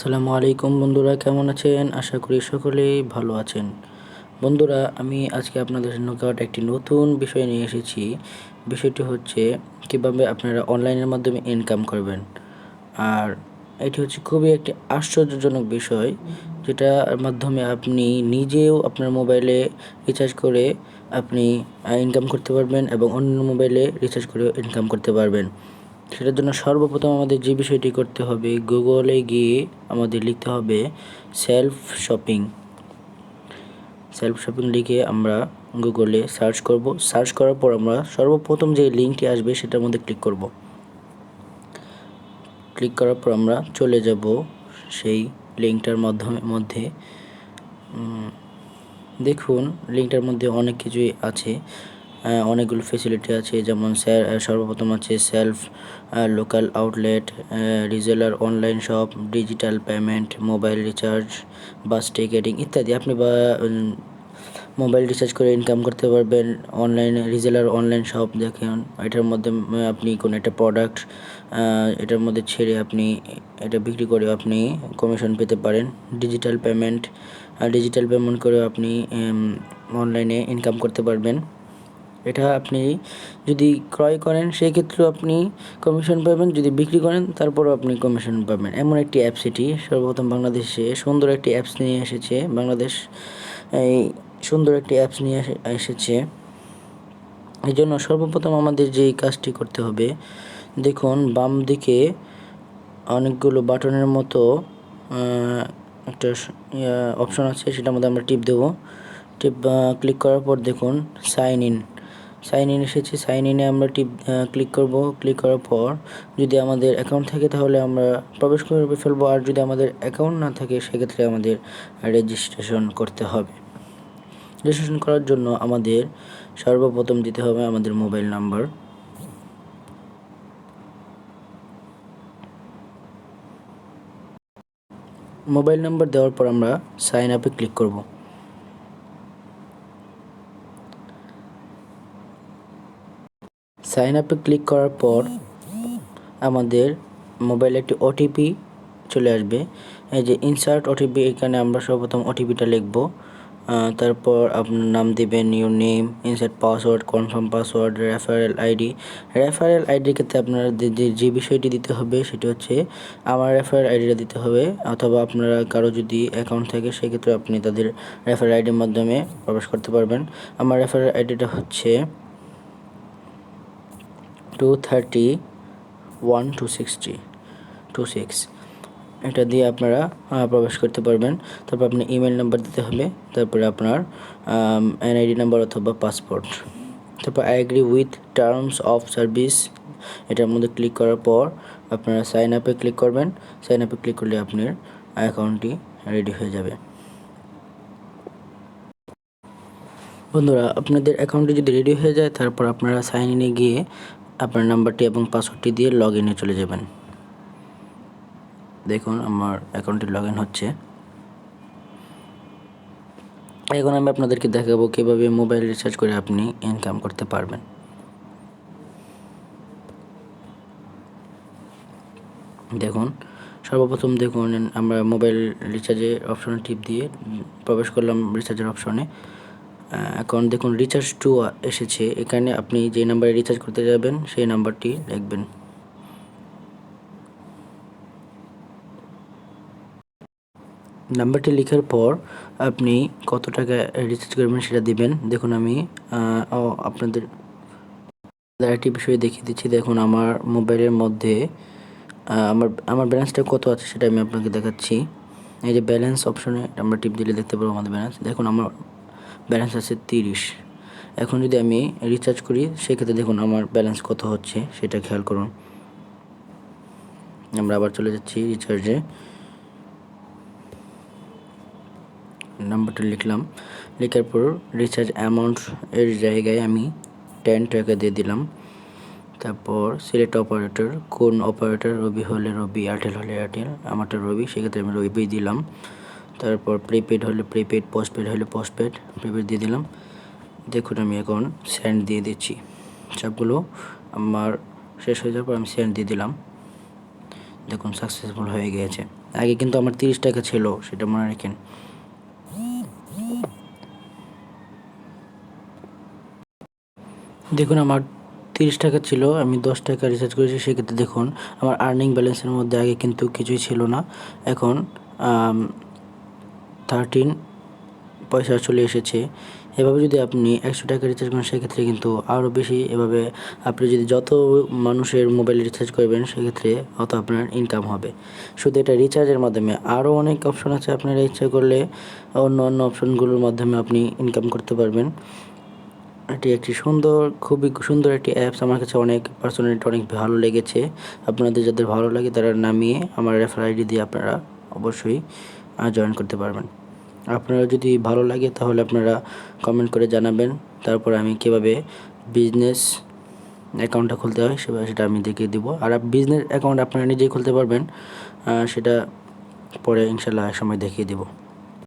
আসসালামু আলাইকুম বন্ধুরা, কেমন আছেন? আশা করি সকলেই ভালো আছেন। বন্ধুরা, আমি আজকে আপনাদের নিকট একটি নতুন বিষয় নিয়ে এসেছি। বিষয়টি হচ্ছে কিভাবে আপনারা অনলাইনের মাধ্যমে ইনকাম করবেন। আর এটি হচ্ছে খুবই একটি আশ্চর্যজনক বিষয়, যেটার মাধ্যমে আপনি নিজেও আপনার মোবাইলে রিচার্জ করে আপনি ইনকাম করতে পারবেন এবং অন্য মোবাইলে রিচার্জ করেও ইনকাম করতে পারবেন। সেটার জন্য সর্বপ্রথম আমাদের যে বিষয়টি করতে হবে, গুগলে গিয়ে আমাদের লিখতে হবে সেলফ শপিং। লিখে আমরা গুগলে সার্চ করব। সার্চ করার পর আমরা সর্বপ্রথম যে লিঙ্কটি আসবে সেটার মধ্যে ক্লিক করব। ক্লিক করার পর আমরা চলে যাব সেই লিঙ্কটার মধ্যে। দেখুন, লিঙ্কটার মধ্যে অনেক কিছুই আছে, অনেকগুলো ফেসিলিটি আছে, যেমন সর্বপ্রথম আছে self local outlet, reseller online shop, digital payment, mobile recharge, bus ticketing ইত্যাদি। আপনি মোবাইল রিচার্জ করে ইনকাম করতে পারবেন। অনলাইনে রিজেলার অনলাইন শপ দেখুন, এটার মধ্যে আপনি কোনো একটা প্রোডাক্ট এটার মধ্যে ছেড়ে আপনি এটা বিক্রি করে আপনি কমিশন পেতে পারেন। ডিজিটাল পেমেন্ট করে আপনি অনলাইনে ইনকাম করতে পারবেন। এটা আপনি যদি ক্রয় করেন সেই ক্ষেত্রেও আপনি কমিশন পাবেন, যদি বিক্রি করেন তারপরেও আপনি কমিশন পাবেন। এমন একটি অ্যাপস, এটি সর্বপ্রথম বাংলাদেশে সুন্দর একটি অ্যাপস নিয়ে এসেছে। বাংলাদেশ এই সুন্দর একটি অ্যাপস নিয়ে এসেছে। এই জন্য সর্বপ্রথম আমাদের যেই কাজটি করতে হবে, দেখুন বাম দিকে অনেকগুলো বাটনের মতো একটা অপশন আছে, সেটার মধ্যে আমরা টিপ দেব। ক্লিক করার পর দেখুন সাইন ইন এসেছে। সাইন ইনে আমরা ক্লিক করব। ক্লিক করার পর যদি আমাদের অ্যাকাউন্ট থাকে তাহলে আমরা প্রবেশ করে ফেলবো, আর যদি আমাদের অ্যাকাউন্ট না থাকে সেক্ষেত্রে আমাদের রেজিস্ট্রেশন করতে হবে। রেজিস্ট্রেশন করার জন্য আমাদের সর্বপ্রথম দিতে হবে আমাদের মোবাইল নাম্বার। মোবাইল নাম্বার দেওয়ার পর আমরা সাইন আপে ক্লিক করব। সাইন আপে ক্লিক করার পর আমাদের মোবাইলে একটি ওটিপি চলে আসবে। এই যে ইনসার্ট ওটিপি, এখানে আমরা সর্বপ্রথম ওটিপিটা লিখব। তারপর আপনার নাম দিবেন, your name, insert password, confirm password, referral ID. Referral আইডির ক্ষেত্রে আপনারা যে বিষয়টি দিতে হবে সেটি হচ্ছে আমার রেফারেল আইডিটা দিতে হবে, অথবা আপনারা কারো যদি অ্যাকাউন্ট থাকে সেক্ষেত্রে আপনি তাদের রেফারেল আইডির মাধ্যমে প্রবেশ করতে পারবেন। আমার রেফারেল আইডিটা হচ্ছে 230126026। এটা দিয়ে আপনারা প্রবেশ করতে পারবেন। তারপর আপনি ইমেল নাম্বার দিতে হবে, তারপরে আপনার এনআইডি নাম্বার অথবা পাসপোর্ট। তারপর I agree with terms of service, এটার মধ্যে ক্লিক করার পর আপনারা সাইন আপে ক্লিক করবেন। সাইন আপে ক্লিক করলে আপনার অ্যাকাউন্টটি রেডি হয়ে যাবে। বন্ধুরা, আপনাদের অ্যাকাউন্টটি যদি রেডি হয়ে যায় তারপর আপনারা সাইন ইনে গিয়ে আপনার নাম্বারটি এবং পাসওয়ার্ডটি দিয়ে লগ ইনে চলে যাবেন। দেখুন আমার অ্যাকাউন্টটি লগ ইন হচ্ছে। এখন আমি আপনাদেরকে দেখাবো কীভাবে মোবাইল রিচার্জ করে আপনি ইনকাম করতে পারবেন। দেখুন, সর্বপ্রথম দেখুন আমরা মোবাইল রিচার্জের অপশনে টিপ দিয়ে প্রবেশ করলাম রিচার্জের অপশনে। এখন দেখুন রিচার্জ টু এসেছে। এখানে আপনি যে নাম্বারে রিচার্জ করতে যাবেন সেই নাম্বারটি লিখবেন। নাম্বারটি লেখার পর আপনি কত টাকা রিচার্জ করবেন সেটা দিবেন। দেখুন আমি আপনাদের একটি বিষয় দেখিয়ে দিচ্ছি। দেখুন আমার মোবাইলের মধ্যে আমার ব্যালেন্সটা কত আছে সেটা আমি আপনাকে দেখাচ্ছি। এই যে ব্যালেন্স অপশনে আমরা টিপ দিলে দেখতে পাবো আমাদের ব্যালেন্স। দেখুন আমার ব্যালেন্স আছে 30। এখন যদি আমি রিচার্জ করি সেক্ষেত্রে দেখুন আমার ব্যালেন্স কত হচ্ছে সেটা খেয়াল করুন। আমরা আবার চলে যাচ্ছি রিচার্জে, নাম্বারটা লিখলাম। লেখার পর রিচার্জ অ্যামাউন্ট এর জায়গায় আমি 10 টাকা দিয়ে দিলাম। তারপর সিলেক্ট অপারেটর, কোন অপারেটর, রবি হলে রবি, এয়ারটেল হলে এয়ারটেল, আমারটা রবি সেক্ষেত্রে আমি রবি দিলাম। তারপর প্রিপেড হলে প্রিপেড, পোস্টপেড হলে পোস্টপেড, প্রিপেড দিয়ে দিলাম। দেখুন আমি এখন সেন্ড দিয়ে দিচ্ছি। সবগুলো আমার শেষ হয়ে যাওয়ার পর আমি সেন্ড দিয়ে দিলাম। দেখুন সাকসেসফুল হয়ে গিয়েছে। আগে কিন্তু আমার 30 টাকা ছিল, সেটা মনে রাখেন। দেখুন আমার 30 টাকা ছিল, আমি 10 টাকা রিচার্জ করেছি। সেক্ষেত্রে দেখুন আমার আর্নিং ব্যালেন্সের মধ্যে আগে কিন্তু কিছুই ছিল না, এখন 13 পয়সা চলে এসেছে। এভাবে যদি আপনি 100 টাকা রিচার্জ করেন সেক্ষেত্রে কিন্তু আরও বেশি, এভাবে আপনি যদি যত মানুষের মোবাইলে রিচার্জ করবেন সেক্ষেত্রে অত আপনার ইনকাম হবে। শুধু এটা রিচার্জের মাধ্যমে, আরও অনেক অপশন আছে, আপনারা ইচ্ছা করলে অন্য অন্য অপশনগুলোর মাধ্যমে আপনি ইনকাম করতে পারবেন। এটি একটি সুন্দর, খুবই সুন্দর একটি অ্যাপস। আমার কাছে অনেক পার্সোনালিটি অনেক ভালো লেগেছে। আপনাদের যাদের ভালো লাগে তারা নামিয়ে আমার রেফার আইডি দিয়ে আপনারা অবশ্যই জয়েন করতে পারবেন। আপনারা যদি ভালো লাগে তাহলে আপনারা কমেন্ট করে জানাবেন, তারপর আমি কীভাবে বিজনেস অ্যাকাউন্টটা খুলতে হয় সেটা আমি দেখিয়ে দিব। আর বিজনেস অ্যাকাউন্ট আপনারা নিজেই খুলতে পারবেন, সেটা পরে ইনশাল্লাহ এক সময় দেখিয়ে দেব।